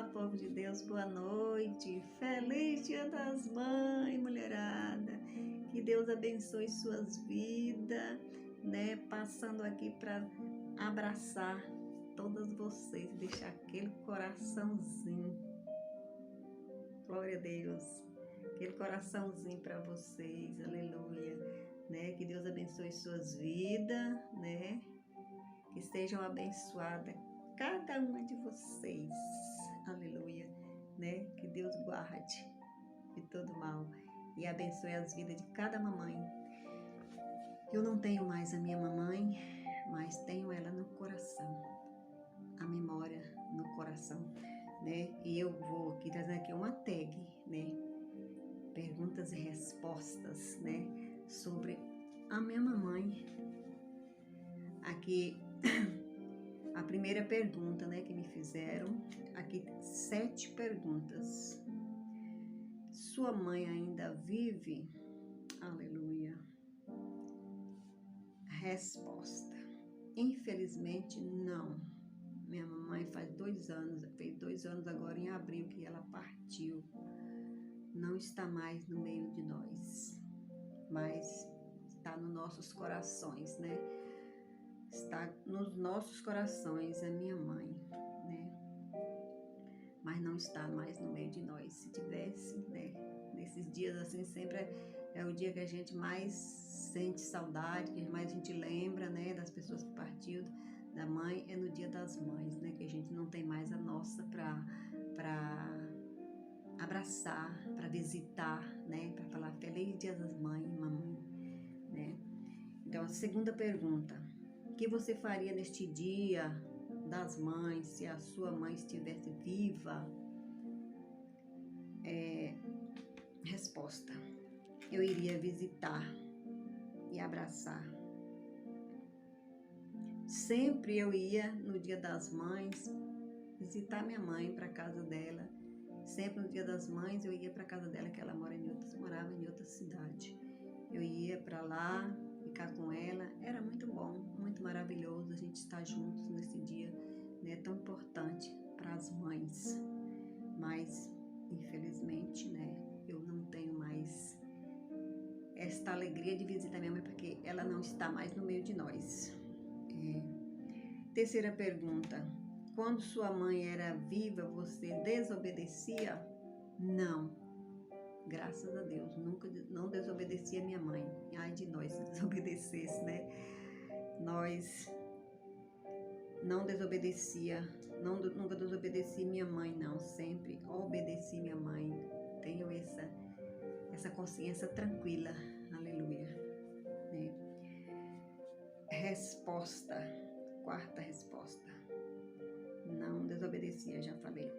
Olá, povo de Deus, boa noite. Feliz Dia das Mães, mulherada. Que Deus abençoe suas vidas, né? Passando aqui para abraçar todas vocês, deixar aquele coraçãozinho. Glória a Deus. Aquele coraçãozinho para vocês. Aleluia, né? Que Deus abençoe suas vidas, né? Que sejam abençoadas cada uma de vocês, aleluia, né? Que Deus guarde de todo mal e abençoe as vidas de cada mamãe. Eu não tenho mais a minha mamãe, mas tenho ela no coração, a memória no coração, né? E eu vou aqui trazer aqui uma tag, né? Perguntas e respostas, né? Sobre a minha mamãe. Aqui a primeira pergunta, né, que me fizeram, aqui 7 perguntas. Sua mãe ainda vive? Aleluia. Resposta: infelizmente não. Minha mamãe fez 2 anos agora em abril que ela partiu. Não está mais no meio de nós, mas está nos nossos corações, né? Está nos nossos corações a minha mãe, né? Mas não está mais no meio de nós. Se tivesse, né? Nesses dias assim, sempre é o dia que a gente mais sente saudade, que mais a gente lembra, né? Das pessoas que partiu da mãe, é no Dia das Mães, né? Que a gente não tem mais a nossa para abraçar, para visitar, né? Para falar Feliz Dia das Mães, mamãe, né? Então, a segunda pergunta: o que você faria neste Dia das Mães se a sua mãe estivesse viva? Resposta: eu iria visitar e abraçar. Sempre eu ia no Dia das Mães visitar minha mãe para casa dela. Sempre no Dia das Mães eu ia para casa dela, que ela morava em outra cidade. Eu ia para lá ficar com ela. Era muito bom, muito maravilhoso a gente estar juntos nesse dia, né, tão importante para as mães. Mas infelizmente, né, eu não tenho mais esta alegria de visitar minha mãe porque ela não está mais no meio de nós. Terceira pergunta: quando sua mãe era viva, você desobedecia? Não. Graças a Deus, não desobedeci a minha mãe. Ai de nós se desobedecesse, né? Nós não desobedecia, nunca desobedeci minha mãe, não. Sempre obedeci minha mãe. Tenho essa consciência tranquila. Aleluia. Né? Resposta. Quarta resposta: não desobedecia, já falei.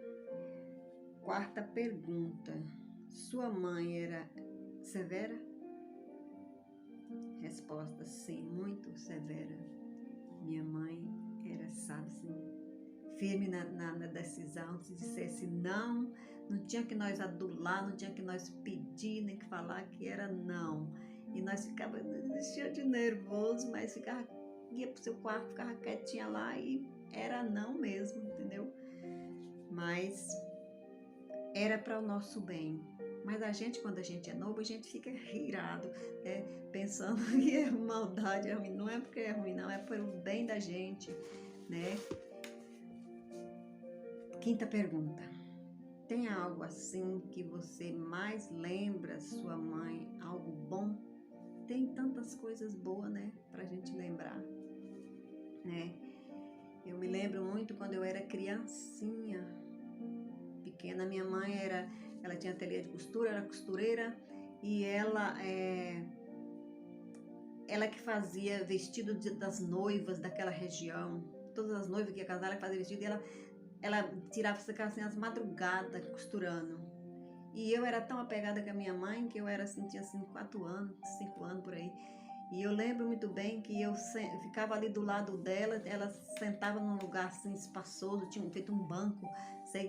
Quarta pergunta: sua mãe era severa? Resposta: sim, muito severa. Minha mãe era, sabe, assim, firme na decisão. Se dissesse não, não tinha que nós adular, não tinha que nós pedir, nem que falar que era não. E nós ficávamos cheio de nervoso, mas ia pro seu quarto, ficava quietinha lá e era não mesmo, entendeu? Mas era para o nosso bem. Mas a gente, quando a gente é novo, a gente fica irado, né? Pensando que é maldade, é ruim. Não é porque é ruim, não, é pelo bem da gente, né? Quinta pergunta: tem algo assim que você mais lembra sua mãe? Algo bom? Tem tantas coisas boas, né? Pra gente lembrar, né? Eu me lembro muito quando eu era criancinha, pequena. Minha mãe ela tinha ateliê de costura, era costureira, e ela que fazia vestido das noivas daquela região. Todas as noivas que ia casar, ela fazia vestido, e ela tirava assim as madrugadas costurando. E eu era tão apegada com a minha mãe que eu era assim, tinha assim 4 anos, 5 anos por aí. E eu lembro muito bem que eu ficava ali do lado dela, ela sentava num lugar assim espaçoso, tinha feito um banco,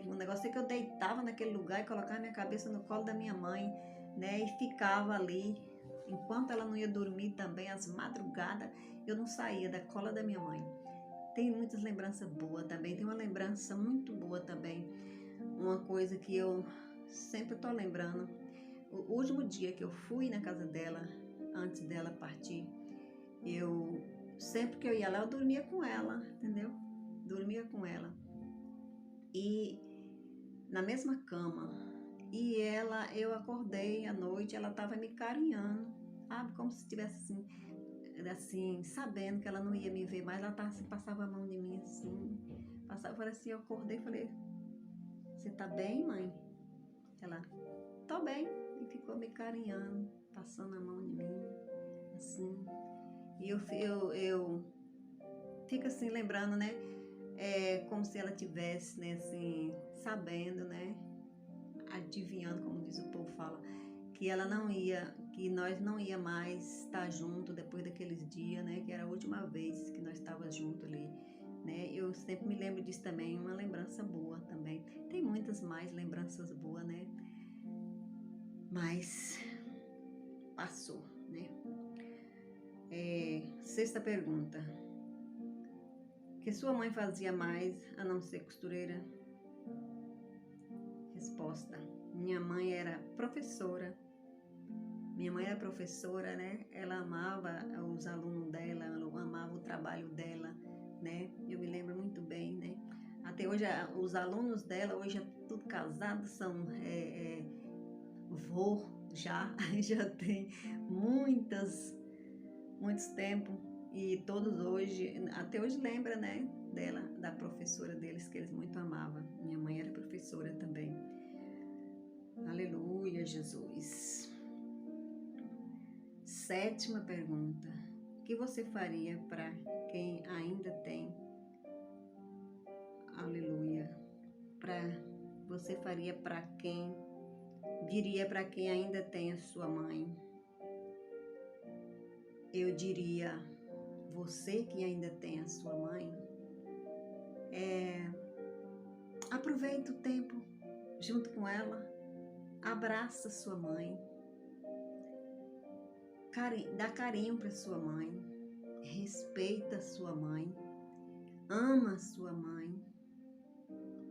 um negócio que eu deitava naquele lugar e colocava minha cabeça no colo da minha mãe, né? E ficava ali, enquanto ela não ia dormir também, às madrugadas, eu não saía da cola da minha mãe. Tem muitas lembranças boas também, tem uma lembrança muito boa também. uma coisa que eu sempre tô lembrando. O último dia que eu fui na casa dela, antes dela partir, sempre que eu ia lá, eu dormia com ela, entendeu? Dormia com ela. E na mesma cama. E eu acordei à noite, ela tava me carinhando, sabe? Como se estivesse assim, sabendo que ela não ia me ver mais, ela tava, assim, passava a mão de mim assim. Passava, eu falei assim, eu acordei e falei, você tá bem, mãe? Ela, tô bem. E ficou me carinhando, passando a mão em mim, assim. E eu fico assim, lembrando, né? Como se ela tivesse, né, assim, sabendo, né? Adivinhando, como diz o povo fala, que ela não ia, que nós não ia mais estar junto depois daqueles dias, né? Que era a última vez que nós estávamos juntos ali, né? Eu sempre me lembro disso também, uma lembrança boa também. Tem muitas mais lembranças boas, né? Mas passou, né? Sexta pergunta. O que sua mãe fazia mais a não ser costureira? Resposta. Minha mãe era professora. Minha mãe era professora, né? Ela amava os alunos dela, ela amava o trabalho dela, né? Eu me lembro muito bem, né? Até hoje, os alunos dela, hoje é tudo casados, são vô já, já tem muitos tempos. E todos hoje, até hoje lembra, né? Dela, da professora deles, que eles muito amavam. Minha mãe era professora também. Aleluia, Jesus. Sétima pergunta. O que você faria para quem ainda tem? Aleluia. Você faria para quem? Diria para quem ainda tem a sua mãe. Eu diria, você que ainda tem a sua mãe, aproveita o tempo junto com ela, abraça sua mãe, dá carinho para sua mãe, respeita sua mãe, ama sua mãe,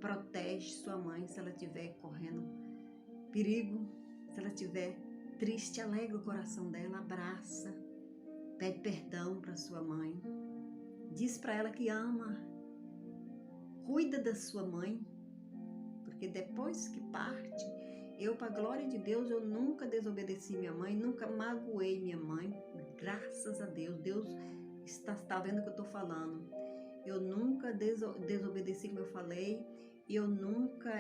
protege sua mãe se ela estiver correndo perigo, se ela estiver triste, alegra o coração dela, abraça, pede perdão para sua mãe, diz para ela que ama, cuida da sua mãe, porque depois que parte, para a glória de Deus, eu nunca desobedeci minha mãe, nunca magoei minha mãe, graças a Deus. Deus está vendo o que eu estou falando. Eu nunca desobedeci como eu falei, eu nunca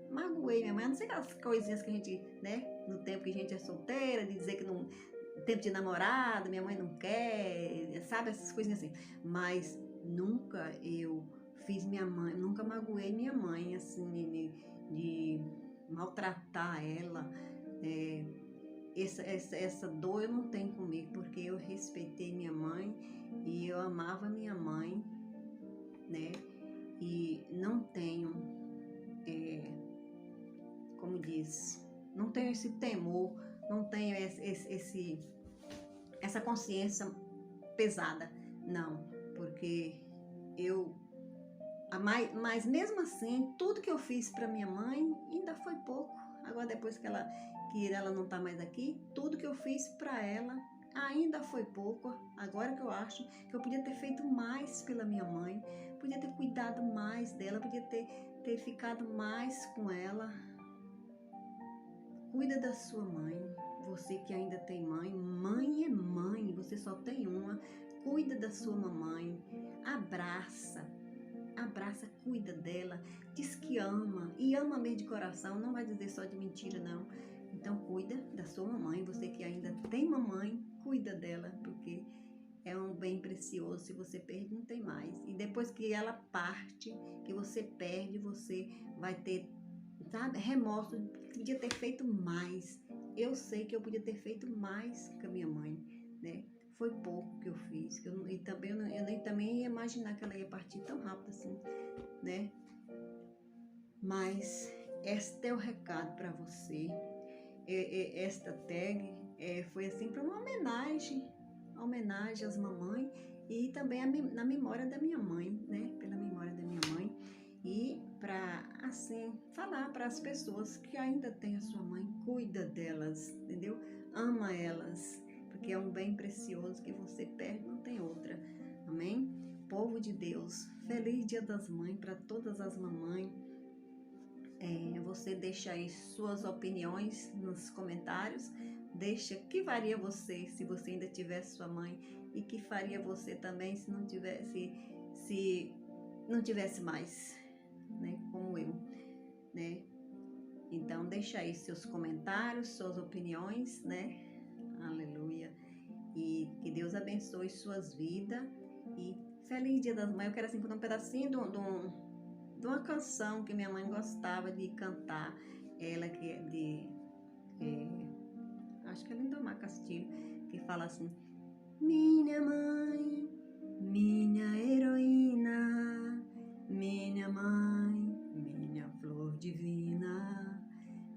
magoei minha mãe, a não sei aquelas coisinhas que a gente, né, no tempo que a gente é solteira, de dizer que não, tempo de namorado, minha mãe não quer, sabe, essas coisinhas assim, mas nunca eu fiz minha mãe, nunca magoei minha mãe, assim, de maltratar ela, essa dor eu não tenho comigo, porque eu respeitei minha mãe e eu amava minha mãe, né, e não tenho, como diz, não tenho esse temor, não tenho essa consciência pesada, não, porque mas mesmo assim, tudo que eu fiz para minha mãe ainda foi pouco. Agora depois que ela não está mais aqui, tudo que eu fiz para ela ainda foi pouco. Agora que eu acho que eu podia ter feito mais pela minha mãe, podia ter cuidado mais dela, podia ter ficado mais com ela. Cuida da sua mãe, você que ainda tem mãe, mãe é mãe, você só tem uma. Cuida da sua mamãe, abraça, cuida dela, diz que ama, e ama mesmo de coração, não vai dizer só de mentira não. Então cuida da sua mamãe, você que ainda tem mamãe, cuida dela, porque é um bem precioso, se você perde não tem mais. E depois que ela parte, que você perde, você vai ter, sabe, remorso, podia ter feito mais. Eu sei que eu podia ter feito mais com a minha mãe, né? Foi pouco que eu fiz, eu nem também ia imaginar que ela ia partir tão rápido assim, né? Mas este é o recado para você. Esta tag foi assim para uma homenagem às mamães e também na memória da minha mãe, né? Pela memória da minha mãe e para assim, falar para as pessoas que ainda têm a sua mãe, cuida delas, entendeu? Ama elas, porque é um bem precioso que você perde, não tem outra. Amém? Povo de Deus, feliz Dia das Mães para todas as mamães. Você deixa aí suas opiniões nos comentários. Deixa que faria você se você ainda tivesse sua mãe e que faria você também se não tivesse mais, né, como eu, né? Então deixa aí seus comentários, suas opiniões, né? Aleluia. E que Deus abençoe suas vidas e feliz Dia das Mães. Eu quero assim contar um pedacinho de uma canção que minha mãe gostava de cantar, ela que é acho que é Lindomar Castilho, que fala assim: minha mãe, minha heroína, minha mãe, minha flor divina,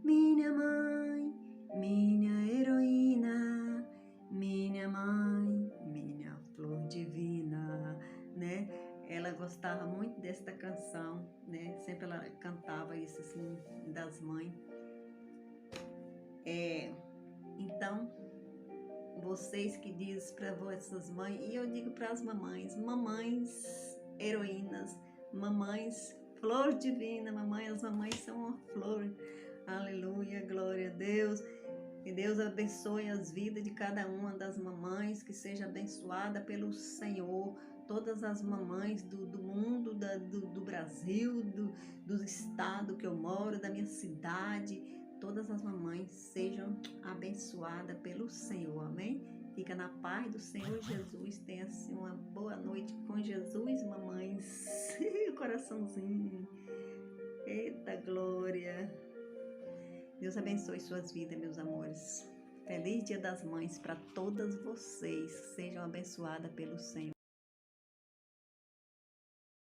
minha mãe, minha heroína, minha mãe, minha flor divina, né? Ela gostava muito desta canção, né? Sempre ela cantava isso assim, das mães. Então, vocês que dizem para vossas mães, e eu digo para as mamães heroínas, mamães flor divina, as mamães são uma flor. Aleluia, glória a Deus. Que Deus abençoe as vidas de cada uma das mamães, que seja abençoada pelo Senhor. Todas as mamães do mundo, do Brasil, do estado que eu moro, da minha cidade, todas as mamães sejam abençoadas pelo Senhor, amém? Fica na paz do Senhor Jesus, tenha assim uma boa noite com Jesus, mamães. O coraçãozinho, eita glória. Deus abençoe suas vidas, meus amores. Feliz Dia das Mães para todas vocês. Sejam abençoadas pelo Senhor.